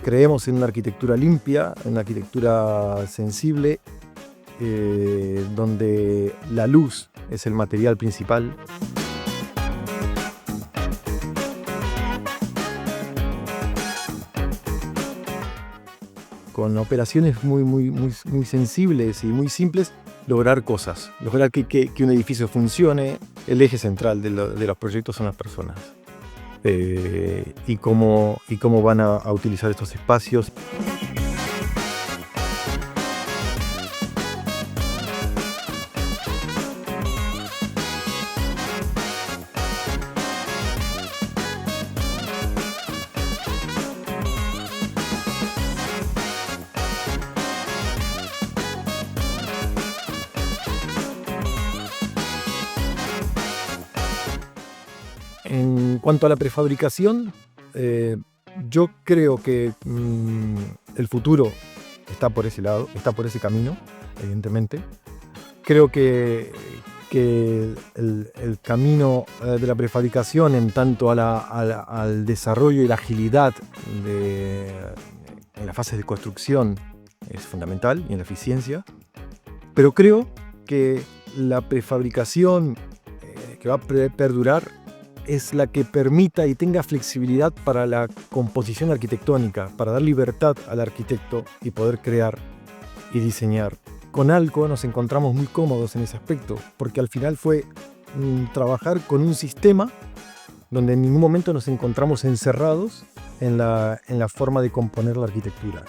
creemos en una arquitectura limpia, en una arquitectura sensible, donde la luz es el material principal. Con operaciones muy sensibles y muy simples, lograr cosas, lograr que un edificio funcione. El eje central de los proyectos son las personas, y cómo van a utilizar estos espacios. En cuanto a la prefabricación, yo creo que el futuro está por ese lado, está por ese camino, evidentemente. Creo que el camino de la prefabricación en tanto al desarrollo y la agilidad en las fases de construcción es fundamental, y en la eficiencia. Pero creo que la prefabricación que va a perdurar es la que permita y tenga flexibilidad para la composición arquitectónica, para dar libertad al arquitecto y poder crear y diseñar. Con Alco nos encontramos muy cómodos en ese aspecto, porque al final fue trabajar con un sistema donde en ningún momento nos encontramos encerrados en la forma de componer la arquitectura.